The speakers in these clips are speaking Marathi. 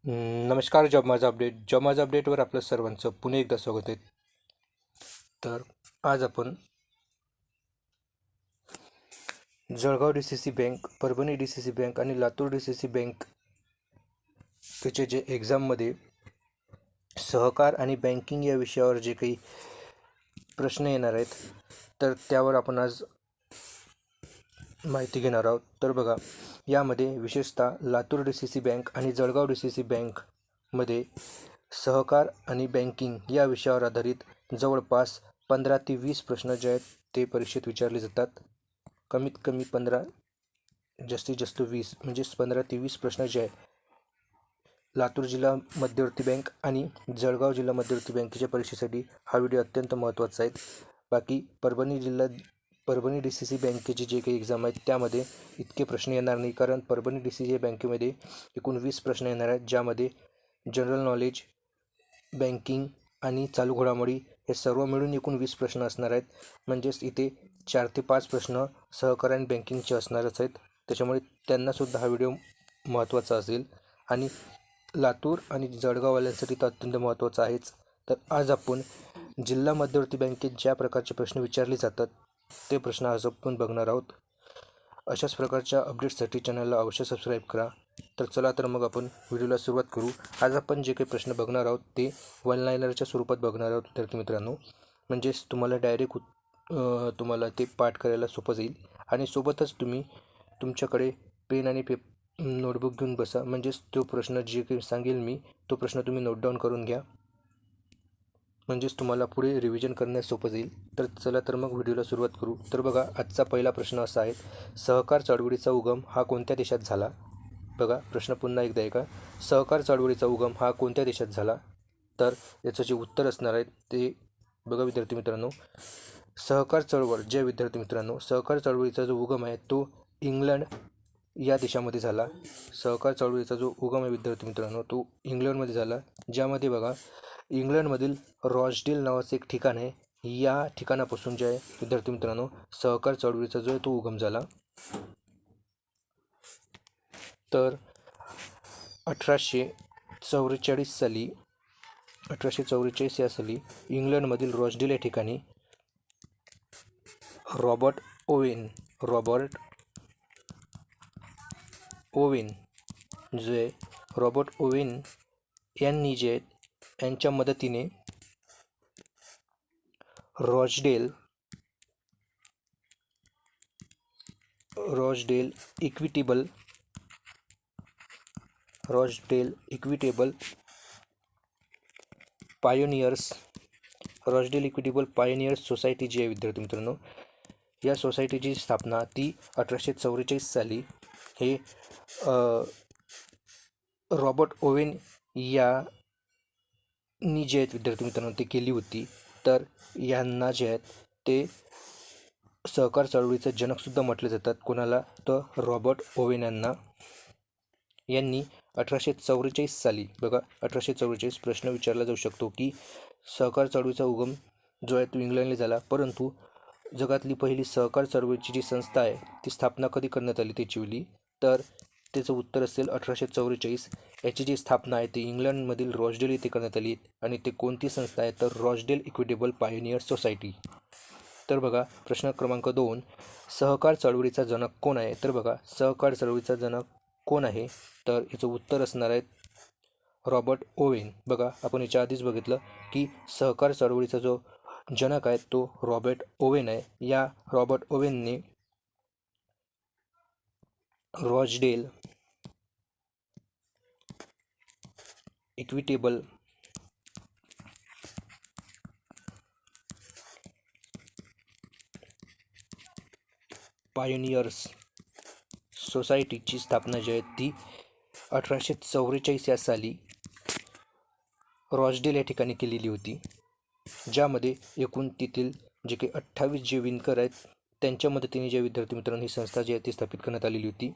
नमस्कार. जॉब माझा अपडेटवर आपलं सर्वांचं पुन्हा एकदा स्वागत आहे. तर आज आपण Jalgaon D C C bank, Parbhani D C C bank आणि Latur D C C bank त्याचे जे एक्झाममध्ये सहकार आणि बँकिंग या विषयावर जे काही प्रश्न येणार आहेत तर त्यावर आपण आज माहिती घेणार आहोत. तर बघा, यामध्ये विशेषतः Latur D C C bank आणि जळगाव डी सी सी बँकमध्ये सहकार आणि बँकिंग या विषयावर आधारित जवळपास 15 ते 20 प्रश्न जे आहेत ते परीक्षेत विचारले जातात. कमीत कमी 15, जास्तीत जास्त 20, म्हणजेच 15 ते 20 प्रश्न जे आहे लातूर जिल्हा मध्यवर्ती बँक आणि जळगाव जिल्हा मध्यवर्ती बँकेच्या परीक्षेसाठी हा व्हिडिओ अत्यंत महत्त्वाचा आहे. बाकी परभणी डी सी सी बँकेची जे काही एक्झाम आहेत त्यामध्ये इतके प्रश्न येणार नाही, कारण परभणी डी सी सी बँकेमध्ये एकूण 20 प्रश्न येणार आहेत, ज्यामध्ये जनरल नॉलेज, बँकिंग आणि चालू घडामोडी हे सर्व मिळून एकूण 20 प्रश्न असणार आहेत. म्हणजेच इथे 4 ते 5 प्रश्न सहकार आणि बँकिंगचे असणारच आहेत. त्याच्यामुळे त्यांनासुद्धा हा व्हिडिओ महत्त्वाचा असेल आणि लातूर आणि जळगाववाल्यांसाठी तर अत्यंत महत्त्वाचा आहेच. तर आज आपण जिल्हा मध्यवर्ती बँकेत ज्या प्रकारचे प्रश्न विचारले जातात ते प्रश्न आज आपण बघणार आहोत. अशाच प्रकारच्या अपडेट्ससाठी चॅनलला अवश्य सबस्क्राईब करा. तर चला, तर मग आपण व्हिडिओला सुरुवात करू. आज आपण जे काही प्रश्न बघणार आहोत ते वन लायनरच्या स्वरूपात बघणार आहोत विद्यार्थी मित्रांनो. म्हणजेच तुम्हाला डायरेक्ट तुम्हाला ते पाठ करायला सोपं जाईल आणि सोबतच तुम्ही तुमच्याकडे पेन आणि नोटबुक घेऊन बसा. म्हणजेच तो प्रश्न जे काही सांगेल मी तो प्रश्न तुम्ही नोट डाऊन करून घ्या, म्हणजेच तुम्हाला पुढे रिव्हिजन करण्यास सोपं जाईल. तर चला, तर मग व्हिडिओला सुरुवात करू. तर बघा, आजचा पहिला प्रश्न असा आहे, सहकार चळवळीचा उगम हा कोणत्या देशात झाला? बघा, प्रश्न पुन्हा एकदा आहे का, सहकार चळवळीचा उगम हा कोणत्या देशात झाला? तर याचं जे उत्तर असणार आहे ते बघा विद्यार्थी मित्रांनो, सहकार चळवळीचा जो उगम आहे तो इंग्लंड या देशामध्ये झाला. सहकार चळवळीचा जो उगम आहे विद्यार्थी मित्रांनो तो इंग्लंडमध्ये झाला, ज्यामध्ये बघा इंग्लंडमधील रॉचडेल नावाचं एक ठिकाण आहे. या ठिकाणापासून जे आहे विद्यार्थी मित्रांनो सहकार चळवळीचा जो आहे तो उगम झाला. तर 1844 या साली इंग्लंडमधील रॉचडेल या ठिकाणी रॉबर्ट ओवेन यांनी जे यांच्या मदतीने रॉचडेल इक्विटेबल पायोनियर्स सोसायटी जी आहे विद्यार्थी मित्रांनो, या सोसायटीची स्थापना ती 1844 साली हे रॉबर्ट ओवेन यांनी जे आहेत विद्यार्थी मित्रांनो ते केली होती. तर यांना जे आहेत ते सहकार चळवळीचे जनकसुद्धा म्हटले जातात. कोणाला? तर रॉबर्ट ओवेन यांनी 1844 साली, बघा 1844 प्रश्न विचारला जाऊ शकतो की सहकार चळवळीचा उगम जो आहे तो इंग्लंडला झाला, परंतु जगातली पहिली सहकार चळवळीची जी संस्था आहे ती स्थापना कधी करण्यात आली त्याची वेळी? तर त्याचं उत्तर असेल 1844. याची जी स्थापना आहे ती इंग्लंडमधील रॉचडेल येथे करण्यात आली आणि ते कोणती संस्था आहे तर रॉचडेल इक्विटेबल पायोनियर्स सोसायटी. तर बघा, प्रश्न क्रमांक 2, सहकार चळवळीचा जनक कोण आहे? तर बघा, सहकार चळवळीचा जनक कोण आहे? तर याचं उत्तर असणार आहे रॉबर्ट ओवेन. बघा, आपण याच्या आधीच बघितलं की सहकार चळवळीचा जो जनक आहे तो रॉबर्ट ओवेन आहे. या रॉबर्ट ओवेनने रॉचडेल इक्विटेबल पायोनियर्स सोसायटीची स्थापना जी आहे ती 1844 या साली रॉचडेल या ठिकाणी केलेली होती, ज्यामध्ये एकूण तेथील जे काही 28 जे विणकर आहेत त्यांच्या मदतीने जे विद्यार्थी मित्रांनो ही संस्था जी आहे ती स्थापित करण्यात आलेली होती.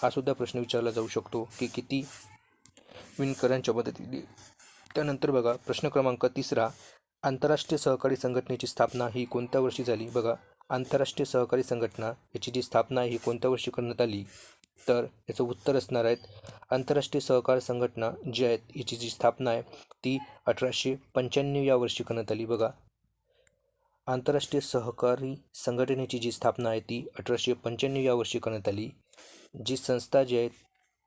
हा सुद्धा प्रश्न विचारला जाऊ शकतो की किती विणकरांच्या मदतीने. त्यानंतर बघा, प्रश्न क्रमांक 3, आंतरराष्ट्रीय सहकारी संघटनेची स्थापना ही कोणत्या वर्षी झाली? बघा, आंतरराष्ट्रीय सहकारी संघटना याची जी स्थापना ही कोणत्या वर्षी करण्यात आली? तर याचं उत्तर असणार आहेत आंतरराष्ट्रीय सहकार संघटना जी आहेत याची जी स्थापना आहे ती 1895 या वर्षी करण्यात आली. बघा, आंतरराष्ट्रीय सहकारी संघटनेची जी स्थापना आहे ती 1895 या वर्षी करण्यात आली. जी संस्था जी आहे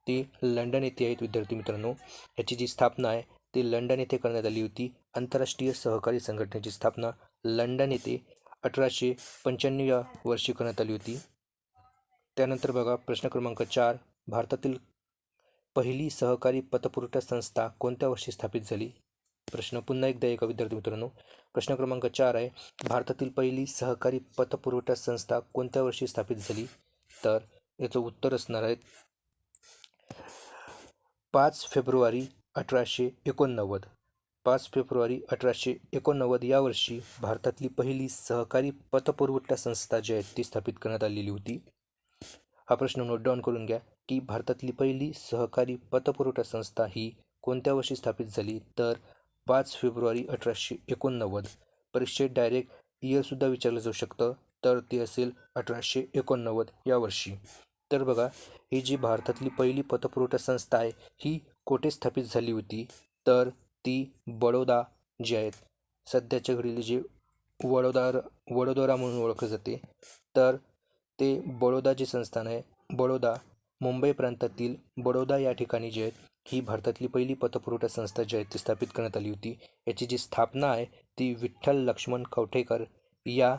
ती लंडन येथे आहेत. विद्यार्थी मित्रांनो, याची जी स्थापना आहे ती लंडन येथे करण्यात आली होती. आंतरराष्ट्रीय सहकारी संघटनेची स्थापना लंडन येथे 1895 या वर्षी करण्यात आली होती. त्यानंतर बघा प्रश्न क्रमांक 4, भारतातील पहिली सहकारी पतपुरवठा संस्था कोणत्या वर्षी स्थापित झाली? प्रश्न पुन्हा एकदा एका विद्यार्थी मित्रांनो, प्रश्न क्रमांक 4 आहे, भारतातील पहिली सहकारी पतपुरवठा संस्था कोणत्या वर्षी स्थापित झाली? तर याचं उत्तर असणार आहे 5 फेब्रुवारी 1889. 5 फेब्रुवारी 1889 या वर्षी भारतातली पहिली सहकारी पतपुरवठा संस्था जी आहे ती स्थापित करण्यात आलेली होती. हा प्रश्न नोट डाऊन करून घ्या की भारतातली पहिली सहकारी पतपुरवठा संस्था ही कोणत्या वर्षी स्थापित झाली? तर 5 फेब्रुवारी 1889. परीक्षेत डायरेक्ट इयरसुद्धा विचारलं जाऊ शकतं, तर ते असेल 1889 या वर्षी. तर बघा, ही जी भारतातली पहिली पतपुरवठा संस्था आहे ही कोठे स्थापित झाली होती? तर ती बडोदा जी आहेत, सध्याच्या घडीला जे वडोदरा म्हणून ओळखले जाते, तर ते बडोदा जे संस्थान आहे, बडोदा मुंबई प्रांतातील बडोदा या ठिकाणी जे आहेत ही भारतातली पहिली पतपुरवठा संस्था जी आहे ती स्थापित करण्यात आली होती. याची जी स्थापना आहे ती विठ्ठल लक्ष्मण कवठेकर या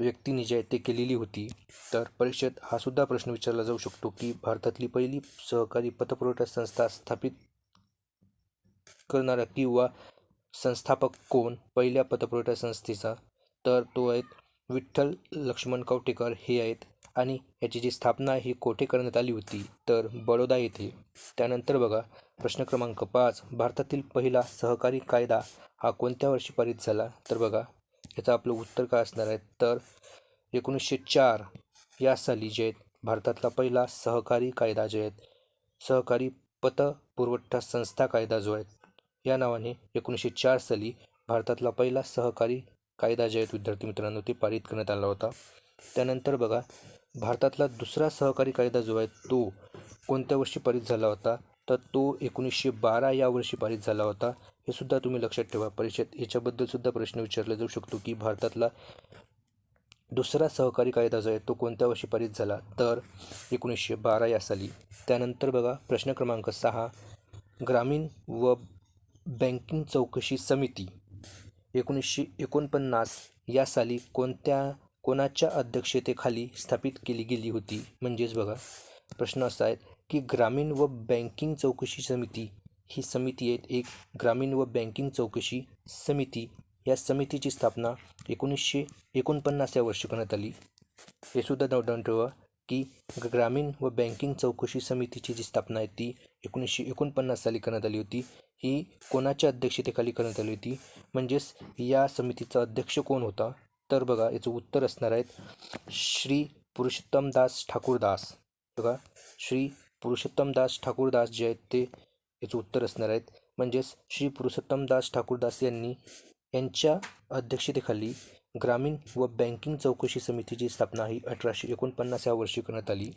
व्यक्तीने जे आहे ते केलेली होती. तर परीक्षेत हा सुद्धा प्रश्न विचारला जाऊ शकतो की भारतातली पहिली सहकारी पतपुरवठा संस्था स्थापित करणारा किंवा संस्थापक कोण पहिल्या पतपुरवठा संस्थेचा? तर तो आहेत विठ्ठल लक्ष्मण कवठेकर हे आहेत. आणि याची जी स्थापना ही कोठे करण्यात आली होती? तर बडोदा येथे. त्यानंतर बघा प्रश्न क्रमांक 5, भारतातील पहिला सहकारी कायदा हा कोणत्या वर्षी पारित झाला? तर बघा, याचं आपलं उत्तर काय असणार आहे? तर 1904 या साली जे आहेत भारतातला पहिला सहकारी कायदा जे आहेत, सहकारी पतपुरवठा संस्था कायदा जो आहे या नावाने 1904 साली भारतातला पहिला सहकारी कायदा जे आहेत विद्यार्थी मित्रांनो ते पारित करण्यात आला होता. त्यानंतर बघा, भारतातला दुसरा सहकारी कायदा जो आहे तो कोणत्या वर्षी पारित झाला होता? तर तो 1912 या वर्षी पारित झाला होता. हे सुद्धा तुम्ही लक्षात ठेवा. परीक्षेत याच्याबद्दल सुद्धा प्रश्न विचारला जाऊ शकतो की भारतातला दुसरा सहकारी कायदा जो आहे तो कोणत्या वर्षी पारित झाला? तर 1912 या साली. त्यानंतर बघा प्रश्न क्रमांक 6, ग्रामीण व बँकिंग चौकशी समिती 1949 या साली कोणाच्या अध्यक्षतेखाली स्थापित केली गेली होती? म्हणजेच बघा प्रश्न असा आहे की ग्रामीण व बँकिंग चौकशी समिती ही समिती आहे एक ग्रामीण व बँकिंग चौकशी समिती. या समितीची स्थापना 1949 या वर्षी करण्यात आली. हे सुद्धा नोट डाऊन ठेवा की ग्रामीण व बँकिंग चौकशी समितीची जी स्थापना आहे ती 1949 साली करण्यात आली होती. ही कोणाच्या अध्यक्षतेखाली करण्यात आली होती? म्हणजेच या समितीचा अध्यक्ष कोण होता? तर बघा याचं उत्तर असणार आहेत श्री पुरुषोत्तमदास ठाकूरदास. बघा, श्री पुरुषोत्तमदास ठाकूरदास जे आहेत ते याचं उत्तर असणार आहेत. म्हणजेच श्री पुरुषोत्तमदास ठाकूरदास यांच्या अध्यक्षतेखाली ग्रामीण व बँकिंग चौकशी समितीची स्थापना ही 1849 या वर्षी करण्यात आली.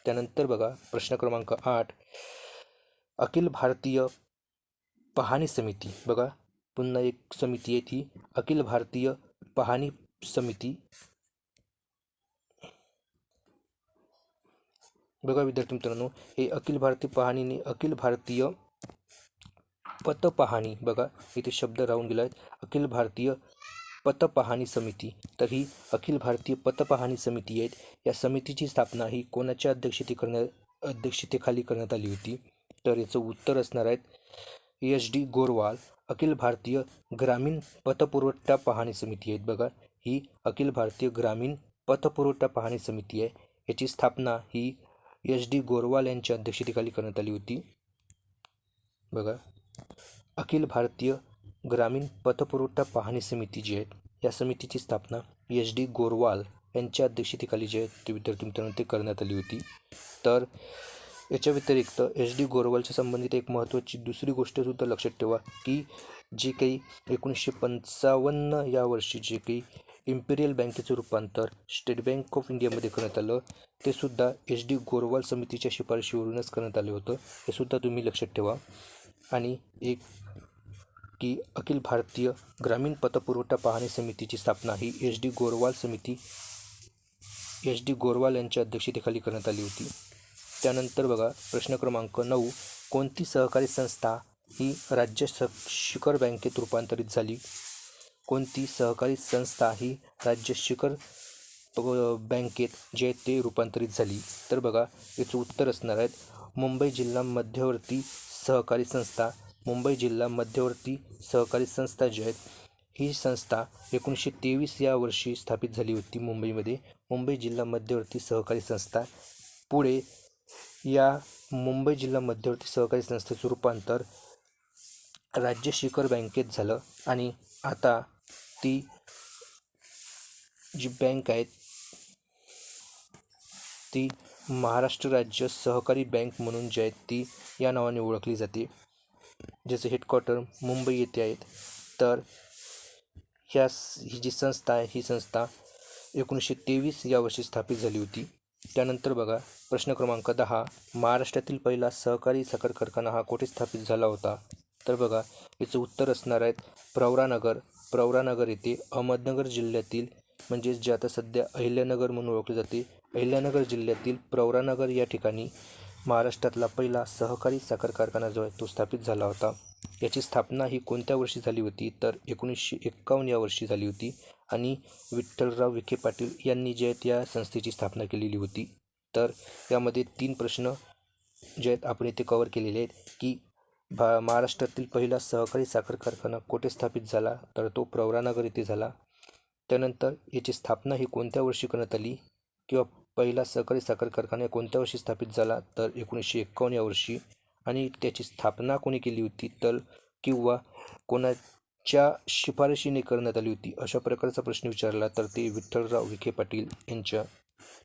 त्यानंतर बघा प्रश्न क्रमांक 8, अखिल भारतीय पाहणी समिती. बघा पुन्हा एक समिती आहे ती अखिल भारतीय पाहणी समिती. बघा विद्यार्थी मित्रांनो, हे अखिल भारतीय पाहणीने अखिल भारतीय पतपाहणी, बघा इथे शब्द राहून गेला आहे, अखिल भारतीय पतपाहणी समिती. तर ही अखिल भारतीय पतपाहणी समिती आहेत. या समितीची स्थापना ही कोणाच्या अध्यक्षतेखाली करण्यात आली होती? तर याचं उत्तर असणार आहेत HD गोरवाल. अखिल भारतीय ग्रामीण पतपुरवठा पाहणी समिती आहेत. बघा, ही अखिल भारतीय ग्रामीण पतपुरवठा पाहणी समिती आहे. याची स्थापना ही HD गोरवाल यांच्या अध्यक्षतेखाली करण्यात आली होती. बघा, अखिल भारतीय ग्रामीण पतपुरवठा पाहणी समिती जी आहे या समितीची स्थापना HD गोरवाल यांच्या अध्यक्षतेखाली जे आहेत ते विद्यार्थी मित्रांनो ते करण्यात आली होती. तर याच्या व्यतिरिक्त HD गोरवालच्या संबंधित एक महत्त्वाची दुसरी गोष्टसुद्धा लक्षात ठेवा की जे काही 1955 या वर्षी जे काही इम्पेरियल बँकेचं रूपांतर स्टेट बँक ऑफ इंडियामध्ये करण्यात आलं, ते सुद्धा HD गोरवाल समितीच्या शिफारशीवरूनच करण्यात आलं होतं, हे सुद्धा तुम्ही लक्षात ठेवा. आणि एक की अखिल भारतीय ग्रामीण पतपुरवठा पाहणी समितीची स्थापना ही एच डी गोरवाल यांच्या अध्यक्षतेखाली करण्यात आली होती. त्यानंतर बघा प्रश्न क्रमांक 9, कोणती सहकारी संस्था ही राज्य शिखर बँकेत रूपांतरित झाली? कोणती सहकारी संस्था ही राज्य शिखर बँकेत जे ते रूपांतरित झाली? तर बघा याचं उत्तर असणार आहेत मुंबई जिल्हा मध्यवर्ती सहकारी संस्था. मुंबई जिल्हा मध्यवर्ती सहकारी संस्था जी आहेत, ही संस्था 1923 या वर्षी स्थापित झाली होती मुंबईमध्ये. मुंबई जिल्हा मध्यवर्ती सहकारी संस्था. पुढे या मुंबई जिल्हा मध्यवर्ती सहकारी संस्थेचं रूपांतर राज्य शिखर बँकेत झालं आणि आता ती जी बँक आहे ती महाराष्ट्र राज्य सहकारी बँक म्हणून जी आहे ती या नावाने ओळखली जाते, ज्याचे हेडक्वार्टर मुंबई येथे आहेत. तर ही जी संस्था आहे ही संस्था 1923 या वर्षी स्थापित झाली होती. त्यानंतर बघा प्रश्न क्रमांक 10, महाराष्ट्रातील पहिला सहकारी साखर कारखाना हा कुठे स्थापित झाला होता? तर बघा याचं उत्तर असणार आहेत प्रवरानगर येथे अहमदनगर जिल्ह्यातील, म्हणजेच जे आता सध्या अहिल्यानगर म्हणून ओळखले जाते, अहिल्यानगर जिल्ह्यातील प्रवरानगर या ठिकाणी महाराष्ट्रातला पहिला सहकारी साखर कारखाना जो आहे तो स्थापित झाला होता. याची स्थापना ही कोणत्या वर्षी झाली होती? तर 1951 या वर्षी झाली होती आणि विठ्ठलराव विखे पाटील यांनी जे आहेत या संस्थेची स्थापना केलेली होती. तर यामध्ये 3 प्रश्न जे आहेत आपण इथे कव्हर केलेले आहेत की महाराष्ट्रातील पहिला सहकारी साखर कारखाना कुठे स्थापित झाला? तर तो प्रवरानगर येथे झाला. त्यानंतर याची स्थापना ही कोणत्या वर्षी करण्यात आली किंवा पहिला सहकारी साखर कारखाना कोणत्या वर्षी स्थापित झाला? तर 1951 या वर्षी. आणि त्याची स्थापना कोणी केली होती तर किंवा कोणाच्या शिफारशीने करण्यात आली होती, अशा प्रकारचा प्रश्न विचारला तर ते विठ्ठलराव विखे पाटील यांच्या.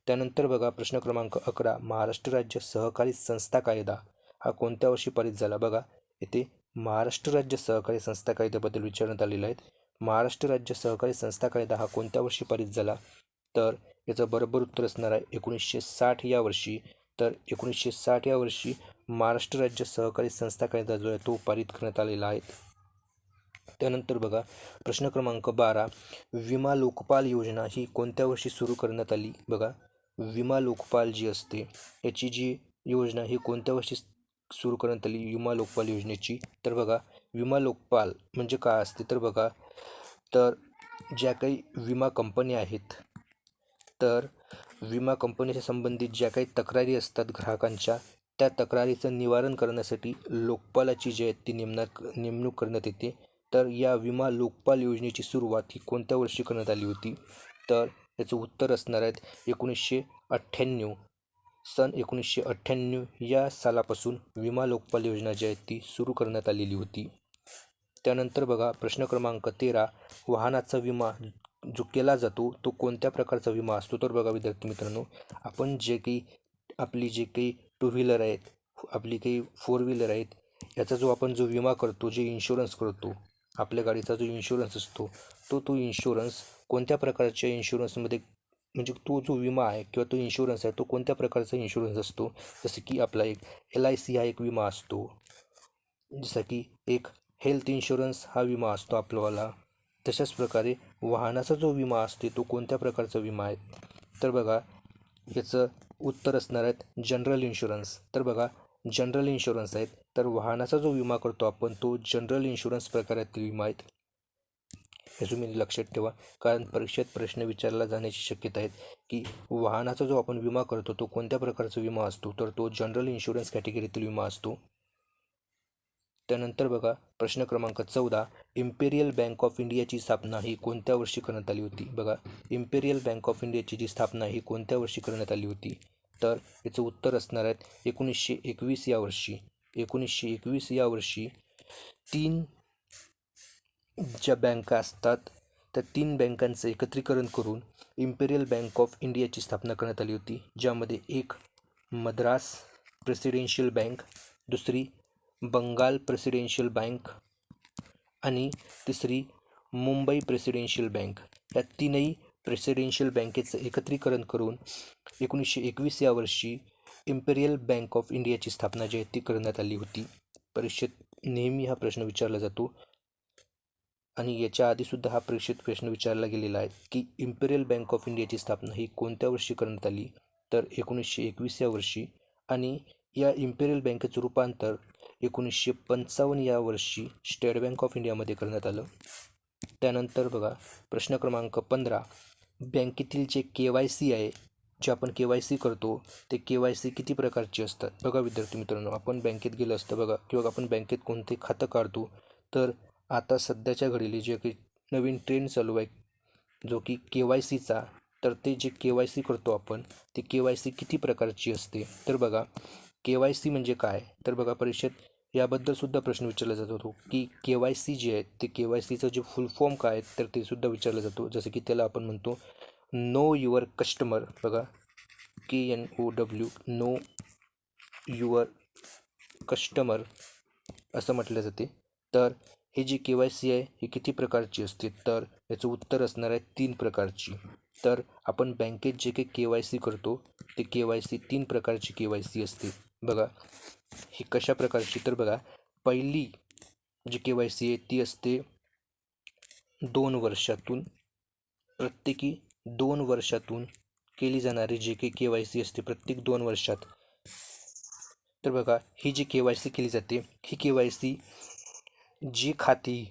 त्यानंतर बघा प्रश्न क्रमांक 11, महाराष्ट्र राज्य सहकारी संस्था कायदा हा कोणत्या वर्षी पारित झाला? बघा येथे महाराष्ट्र राज्य सहकारी संस्था कायद्याबद्दल विचारण्यात आलेलं आहे. महाराष्ट्र राज्य सहकारी संस्था कायदा हा कोणत्या वर्षी पारित झाला? तर याचं बरोबर उत्तर असणार आहे 1960 या वर्षी. तर 1960 या वर्षी महाराष्ट्र राज्य सहकारी संस्था कायदा जो आहे तो पारित करण्यात आलेला आहे. त्यानंतर बघा प्रश्न क्रमांक 12, विमा लोकपाल योजना ही कोणत्या वर्षी सुरू करण्यात आली? बघा विमा लोकपाल जी असते याची जी योजना ही कोणत्या वर्षी सुरू करण्यात आली विमा लोकपाल योजनेची? तर बघा विमा लोकपाल म्हणजे काय असते? तर बघा तर ज्या काही विमा कंपन्या आहेत, तर विमा कंपनीच्या संबंधित ज्या काही तक्रारी असतात ग्राहकांच्या, त्या तक्रारीचं निवारण करण्यासाठी लोकपालाची जी आहे ती नेमणूक करण्यात येते. तर या विमा लोकपाल योजनेची सुरुवात ही कोणत्या वर्षी करण्यात आली होती? तर याचं उत्तर असणार आहेत 1998. सन 1998 या सालापासून विमा लोकपाल योजना जी आहे ती सुरू करण्यात आलेली होती. त्यानंतर बघा प्रश्न क्रमांक 13, वाहनाचा विमा जो केला जातो तो कोणत्या प्रकारचा विमा असतो? तर बघा विद्यार्थी मित्रांनो, आपण आपली जे काही 2 व्हीलर आहेत, आपली काही 4 व्हीलर आहेत, याचा आपण जो विमा करतो, जे इन्शुरन्स करतो, आपल्या गाडीचा जो इन्शुरन्स असतो तो इन्शुरन्स कोणत्या प्रकारच्या इन्शुरन्समध्ये, म्हणजे तो जो विमा आहे किंवा तो इन्शुरन्स आहे तो कोणत्या प्रकारचा इन्शुरन्स असतो? जसं की आपला एक LIC हा एक विमा असतो, जसं की एक हेल्थ इन्शुरन्स हा विमा असतो आपल्याला. तशाच प्रकारे वाहनाचा जो विमा असतो तो कोणत्या प्रकारचा विमा आहे? तर बघा याचं उत्तर असणार आहेत जनरल इन्शुरन्स. तर बघा जनरल इन्शुरन्स आहेत, तर वाहनाचा जो विमा करतो आपण तो जनरल इन्शुरन्स प्रकारातील विमा आहेत. हे तुम्ही लक्षात ठेवा, कारण परीक्षेत प्रश्न विचारला जाण्याची शक्यता आहे की वाहनाचा जो आपण विमा करतो तो कोणत्या प्रकारचा विमा असतो? तर तो जनरल इन्शुरन्स कॅटेगरीतील विमा असतो. त्यानंतर बघा प्रश्न क्रमांक 14, इम्पेरियल बँक ऑफ इंडियाची स्थापना ही कोणत्या वर्षी करण्यात आली होती? बघा इम्पेरियल बँक ऑफ इंडियाची जी स्थापना ही कोणत्या वर्षी करण्यात आली होती? तर याचं उत्तर असणार आहे 1921 या वर्षी. 1921 या वर्षी 3 ज्या बँका असतात त्या 3 बँकांचं एकत्रीकरण करून इम्पेरियल बँक ऑफ इंडियाची स्थापना करण्यात आली होती, ज्यामध्ये एक मद्रास प्रेसिडेन्शियल बँक, दुसरी बंगाल प्रेसिडेन्शियल बँक आणि तिसरी मुंबई प्रेसिडेन्शियल बँक या तीनही प्रेसिडेन्शियल बँकेचं एकत्रीकरण करून 1921 या वर्षी इम्पेरियल बँक ऑफ इंडियाची स्थापना जी आहे ती करण्यात आली होती. परीक्षेत नेहमी हा प्रश्न विचारला जातो आणि याच्या आधीसुद्धा हा परीक्षेत प्रश्न विचारला गेलेला आहे की इम्पेरियल बँक ऑफ इंडियाची स्थापना ही कोणत्या वर्षी करण्यात आली, तर 1921 या वर्षी. आणि या इम्पेरियल बँकेचं रूपांतर 1955 या वर्षी स्टेट बँक ऑफ इंडियामध्ये करण्यात आलं. त्यानंतर बघा प्रश्न क्रमांक 15, बँकेतील जे KYC आहे, जे आपण KYC करतो ते KYC किती प्रकारची असतात. बघा विद्यार्थी मित्रांनो, आपण बँकेत गेलं असतं बघा, किंवा आपण बँकेत कोणते खातं काढतो, तर आता सध्याच्या घडीला जे काही नवीन ट्रेंड चालू आहे जो की KYCचा, तर ते जे KYC करतो आपण ते KYC किती प्रकारची असते. तर बघा KYC म्हणजे काय, तर बघा परीक्षेत याबद्दल सुद्धा प्रश्न विचारला जात होतो की KYC जे आहे ते KYCचं जे फुल फॉर्म काय आहे तर ते सुद्धा विचारलं जातो. जसं की त्याला आपण म्हणतो नो युअर कस्टमर. बघा KNOW, नो युअर कस्टमर असं म्हटलं जाते. तर हे जी KYC आहे ही किती प्रकारची असते, तर याचं उत्तर असणार आहे 3 प्रकारची. तर आपण बँकेत जे काही KYC करतो ते KYC 3 प्रकारची KYC असते. बघा ही कशा प्रकारची, तर बघा पहिली जी KYC आहे ती असते 2 वर्षातून, प्रत्येकी 2 वर्षातून केली जाणारी जी काही KYC असते प्रत्येक 2 वर्षात. तर बघा ही जी KYC केली जाते ही KYC जी खाती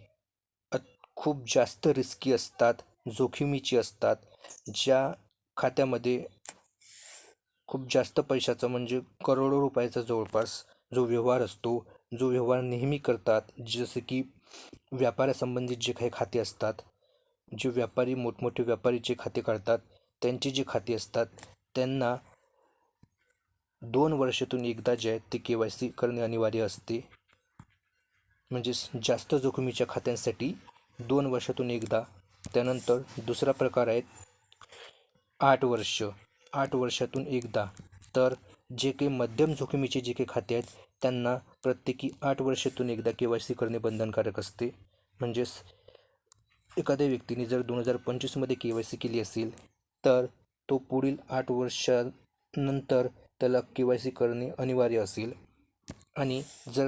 खूप जास्त रिस्की असतात, जोखमीची असतात, ज्या खात्यामध्ये खूप जास्त पैशाचा म्हणजे करोडो रुपयाचा जवळपास जो व्यवहार असतो, जो व्यवहार नेहमी करतात, जसं की व्यापारासंबंधित जे काही खाते असतात, जे व्यापारी मोठमोठे व्यापारी जे खाते काढतात त्यांची जी खाती असतात त्यांना 2 वर्षातून एकदा जे आहे ते KYC करणे अनिवार्य असते. म्हणजेच जास्त जोखमीच्या खात्यांसाठी 2 वर्षातून एकदा. त्यानंतर दुसरा प्रकार आहे 8 वर्ष, 8 वर्षातून एकदा. तर जे काही मध्यम जोखमीचे जे काही खाते आहेत त्यांना प्रत्येकी 8 वर्षातून एकदा KYC करणे बंधनकारक असते. म्हणजेच एखाद्या व्यक्तीने जर 2025मध्ये KYC केली असेल तर तो पुढील 8 वर्षानंतर त्याला KYC करणे अनिवार्य असेल. आणि जर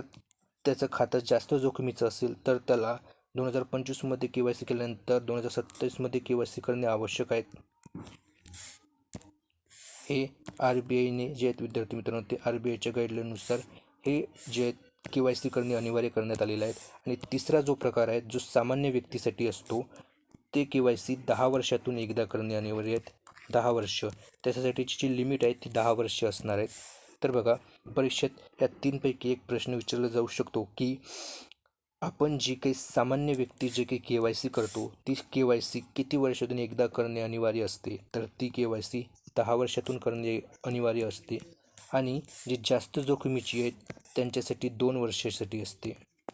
त्याचं खातं जास्त जोखमीचं असेल तर त्याला 2025मध्ये KYC केल्यानंतर 2027मध्ये KYC करणे आवश्यक आहे. हे RBIने जे आहेत विद्यार्थी मित्रांनो, ते RBIच्या गाईडलाईननुसार हे जे आहेत KYC करणे अनिवार्य करण्यात आलेलं आहे. आणि तिसरा जो प्रकार आहे जो सामान्य व्यक्तीसाठी असतो ते KYC 10 वर्षातून एकदा करणे अनिवार्य आहेत. 10 वर्ष, त्याच्यासाठीची जी लिमिट आहे ती 10 वर्ष असणार आहे. तर बघा परीक्षेत या 3 पैकी एक प्रश्न विचारला जाऊ शकतो की आपण जी काही सामान्य व्यक्ती जे काही KYC करतो ती KYC किती वर्षातून एकदा करणे अनिवार्य असते, तर ती KYC 10 वर्षातून करणे अनिवार्य असते. आणि जी जास्त जोखमीची आहेत त्यांच्यासाठी 2 वर्षासाठी असते.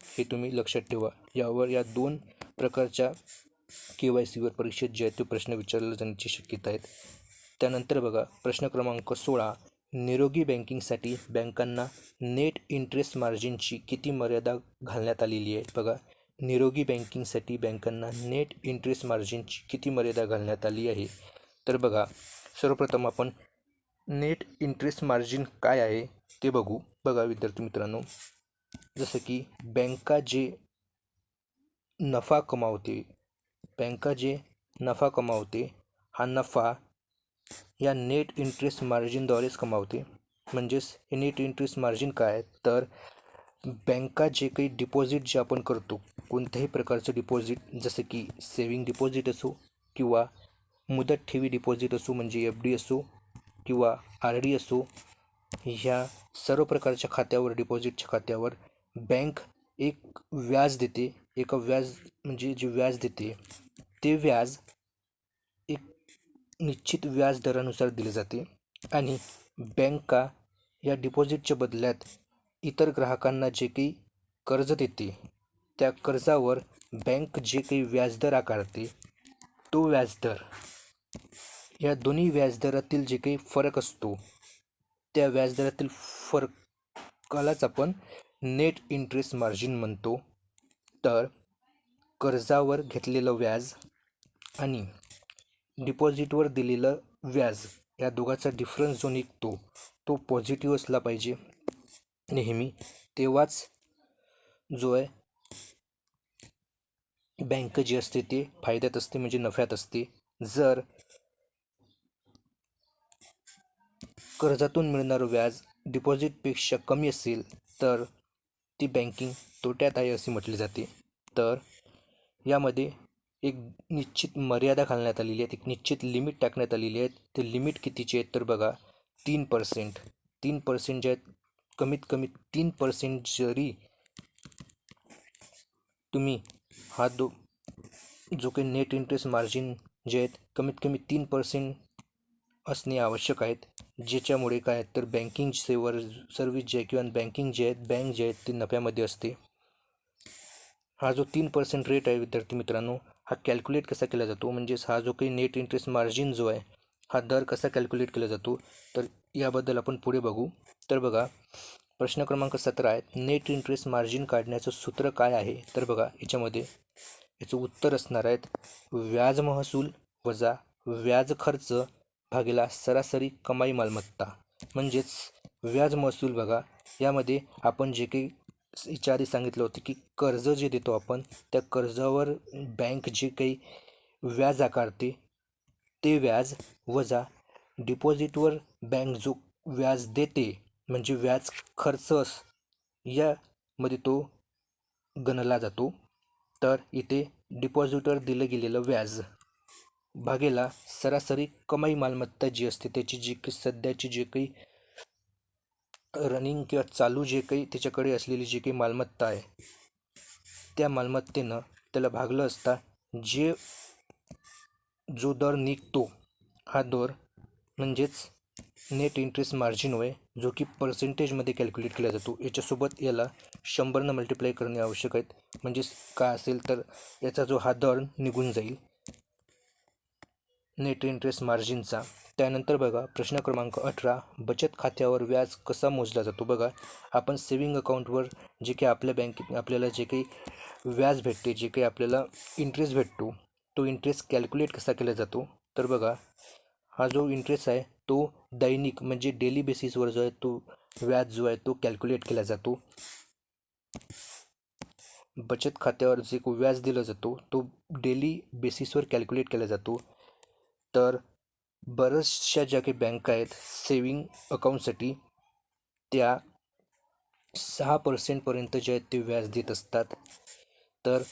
हे तुम्ही लक्षात ठेवा. या 2 प्रकारच्या KYCवर परीक्षेत जे आहे ते प्रश्न विचारले जाण्याची शक्यता आहेत. त्यानंतर बघा प्रश्न क्रमांक 16, निरोगी बँकिंगसाठी बँकांना नेट इंटरेस्ट मार्जिनची किती मर्यादा घालण्यात आलेली आहे. बघा निरोगी बँकिंगसाठी बँकांना नेट इंटरेस्ट मार्जिनची किती मर्यादा घालण्यात आली आहे. तर बघा सर्वप्रथम आपण नेट इंटरेस्ट मार्जिन काय आहे ते बघू. बघा विद्यार्थी मित्रांनो, जसं की बँका जे नफा कमावते हा नफा या नेट इंटरेस्ट मार्जिनद्वारेच कमावते. म्हणजेच हे नेट इंटरेस्ट मार्जिन काय आहे, तर बँका जे काही डिपॉझिट जे आपण करतो कोणत्याही प्रकारचं डिपॉझिट, जसं की सेविंग डिपॉझिट असो किंवा मुदत ठेवी डिपॉझिट असो म्हणजे FD असो किंवा RD असो, ह्या सर्व प्रकारच्या खात्यावर, डिपॉझिटच्या खात्यावर बँक एक व्याज देते. व्याज म्हणजे जे व्याज देते ते व्याज एक निश्चित व्याज दरानुसार दिले जाते. आणि बँका या डिपॉझिटच्या बदल्यात इतर ग्राहकांना जे काही कर्ज देते त्या कर्जावर बँक जे काही व्याजदर आकारते तो व्याजदर, या दोन्ही व्याजदरातील जे काही फरक असतो त्या व्याजदरातील फरकालाच आपण नेट इंटरेस्ट मार्जिन म्हणतो. तर कर्जावर घेतलेलं व्याज आणि डिपॉझिटवर दिलेलं व्याज या दोघांचा डिफरन्स जो निघतो तो पॉझिटिव्ह असला पाहिजे नेहमी. तेव्हाच जो आहे बँक जी असते ते फायद्यात असते, म्हणजे नफ्यात असते. जर कर्जातून मिळणारं व्याज डिपॉझिटपेक्षा कमी असेल तर ती बँकिंग तोट्यात आहे असे म्हटले जाते. तर यामध्ये एक निश्चित मर्यादा घालण्यात आलेली आहे, एक निश्चित लिमिट टाकण्यात आलेली आहे. ते लिमिट कितीचे आहेत तर बघा 3%. 3% जे आहेत, कमीत कमी 3% जरी तुम्ही हा जो काही नेट इंटरेस्ट मार्जिन जे आहेत कमीत कमी 3% असणे आवश्यक आहेत. ज्याच्यामुळे काय आहे तर बँकिंग सर्व्हिस जे किंवा बँकिंग जे आहेत बँक जे आहेत ते नफ्यामध्ये असते. हा जो 3% रेट आहे विद्यार्थी मित्रांनो, हा कॅल्क्युलेट कसा केला जातो, म्हणजेच हा जो काही नेट इंटरेस्ट मार्जिन जो आहे हा दर कसा कॅल्क्युलेट केला जातो तर याबद्दल आपण पुढे बघू. तर बघा प्रश्न क्रमांक 17 आहे, नेट इंटरेस्ट मार्जिन काढण्याचं सूत्र काय आहे. तर बघा याच्यामध्ये याचं उत्तर असणार आहेत व्याज महसूल वजा व्याज खर्च भागिला सरासरी कमाई मालमत्ता. म्हणजेच व्याज महसूल बघा, यामध्ये आपण जे काही याच्या आधी सांगितलं होतं की कर्ज जे देतो आपण त्या कर्जावर बँक जे काही व्याज आकारते ते व्याज वजा डिपॉझिटवर बँक जो व्याज देते म्हणजे व्याज खर्च यामध्ये तो गणला जातो. तर इथे डिपॉझिटवर दिलं गेलेलं व्याज भागेला सरासरी कमाई मालमत्ता जी असते त्याची जी काही सध्याची जे काही रनिंग किंवा चालू जे काही त्याच्याकडे असलेली जी काही मालमत्ता आहे त्या मालमत्तेनं त्याला भागलं असता जो दर निघतो हा दर म्हणजेच नेट इंटरेस्ट मार्जिन होय, जो की पर्सेंटेजमध्ये कॅल्क्युलेट केला जातो. याच्यासोबत याला 100ने मल्टिप्लाय करणे आवश्यक आहेत. म्हणजेच काय असेल तर याचा जो हा दर निघून जाईल नेट इंटरेस्ट मार्जिनचा. त्यानंतर बघा प्रश्न क्रमांक 18, बचत खात्यावर व्याज कसा मोजला जातो. बघा आपण सेविंग अकाउंटवर जे काही आपल्या बँकेत आपल्याला जे काही व्याज भेटते, जे काही आपल्याला इंटरेस्ट भेटतो तो इंटरेस्ट कॅल्क्युलेट कसा केला जातो. तर बघा हा जो इंटरेस्ट आहे तो दैनिक म्हणजे डेली बेसिसवर जो आहे तो व्याज जो आहे तो कॅल्क्युलेट केला जातो. बचत खात्यावर जे व्याज दिला जातो तो डेली बेसिसवर कॅल्क्युलेट केला जातो. तर बऱ्याचशा ज्या काही बँका आहेत सेविंग अकाउंटसाठी त्या 6% जे आहेत ते व्याज देत असतात. तर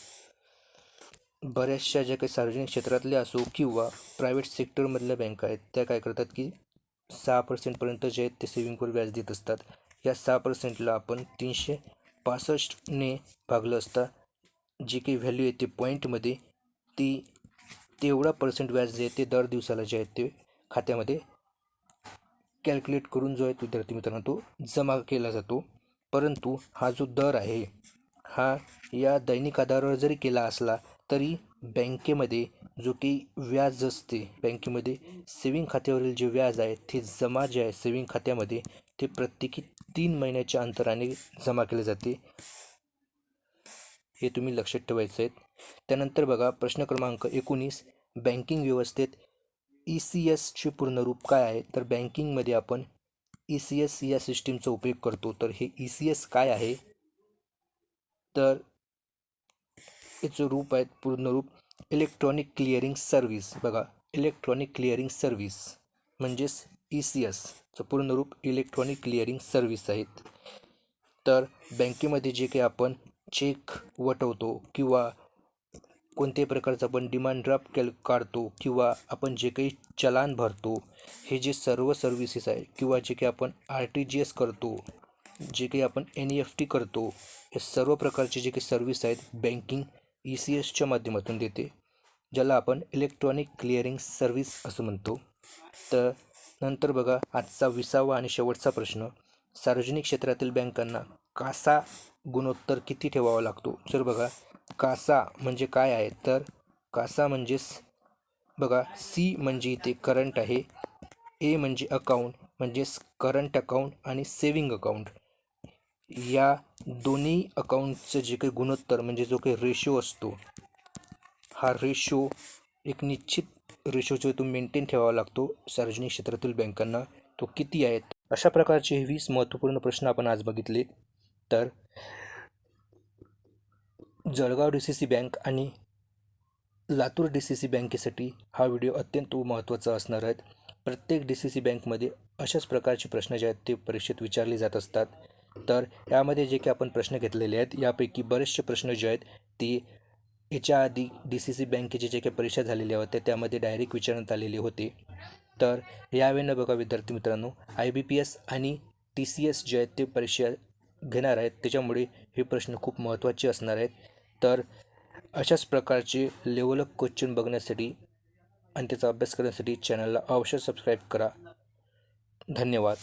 बऱ्याचशा ज्या काही सार्वजनिक क्षेत्रातल्या असो किंवा प्रायव्हेट सेक्टरमधल्या बँका आहेत त्या काय करतात की 6% जे आहेत ते सेविंगवर व्याज देत असतात. या 6%ला आपण 365ने भागलं असता जी काही व्हॅल्यू येते पॉईंटमध्ये तेवढा पर्सेंट व्याज जे आहे ते दर दिवसाला जे आहे ते खात्यामध्ये कॅल्क्युलेट करून जो आहे विद्यार्थी मित्रांनो तो जमा केला जातो. परंतु हा जो दर आहे हा या दैनिक आधारावर जरी केला असला तरी बँकेमध्ये जो काही व्याज असते बँकेमध्ये सेविंग खात्यावरील जे व्याज आहे ते जमा जे आहे सेविंग खात्यामध्ये ते प्रत्येकी 3 महिन्याच्या अंतराने जमा केले जाते. हे तुम्ही लक्षात ठेवायचं आहे. त्यानंतर बघा प्रश्न क्रमांक 19, बँकिंग व्यवस्थेत ECSचे पूर्णरूप काय आहे. तर बँकिंगमध्ये आपण ECS या सिस्टीमचा उपयोग करतो. तर हे ECS काय आहे तर याचं रूप आहे पूर्णरूप इलेक्ट्रॉनिक क्लिअरिंग सर्व्हिस. बघा इलेक्ट्रॉनिक क्लिअरिंग सर्व्हिस म्हणजेच ECSचं पूर्णरूप इलेक्ट्रॉनिक क्लिअरिंग सर्व्हिस आहेत. तर बँकेमध्ये जे काही आपण चेक वटवतो किंवा कोणत्याही प्रकारचा आपण डिमांड ड्राफ्ट काढतो किंवा आपण जे काही चलान भरतो हे जे सर्व सर्व्हिसेस आहे किंवा जे काही आपण RTGS करतो, जे काही आपण NEFT करतो, हे सर्व प्रकारचे जे काही सर्व्हिस आहेत बँकिंग ECSच्या माध्यमातून देते, ज्याला आपण इलेक्ट्रॉनिक क्लिअरिंग सर्व्हिस असं म्हणतो. तर नंतर बघा आजचा 20वा आणि शेवटचा प्रश्न, सार्वजनिक क्षेत्रातील बँकांना कासा गुणोत्तर किती ठेवावा लागतो. तर बघा कासा म्हणजे काय आहे तर कासा म्हणजेच बघा C म्हणजे इथे करंट आहे, A म्हणजे अकाउंट म्हणजेच करंट अकाउंट आणि सेविंग अकाउंट या दोन्ही अकाउंटचं जे काही गुणोत्तर म्हणजे जो काही रेशो असतो हा रेशो एक निश्चित रेशो जो तो मेंटेन ठेवावा लागतो सार्वजनिक क्षेत्रातील बँकांना, तो किती आहेत. अशा प्रकारचे 20 महत्त्वपूर्ण प्रश्न आपण आज बघितले. तर Jalgaon D C C bank आणि लातूर डी सी सी बँकेसाठी हा व्हिडिओ अत्यंत महत्त्वाचा असणार आहे. प्रत्येक डी सी सी बँकमध्ये अशाच प्रकारचे प्रश्न जे आहेत ते परीक्षेत विचारले जात असतात. तर यामध्ये जे काही आपण प्रश्न घेतलेले आहेत यापैकी बरेचसे प्रश्न जे आहेत ते याच्या आधी डी सी सी बँकेचे जे काही परीक्षा झालेल्या होत्या त्यामध्ये डायरेक्ट विचारण्यात आलेले होते. तर यावेळेला बघा विद्यार्थी मित्रांनो, IBPS आणि TCS जे आहेत ते परीक्षा घेणार आहेत, त्याच्यामुळे हे प्रश्न खूप महत्त्वाचे असणार आहेत. तर अशाच प्रकारचे लेवल अप क्वेश्चन बघण्यासाठी आणि त्याचा अभ्यास करण्यासाठी चॅनलला अवश्य सबस्क्राईब करा. धन्यवाद.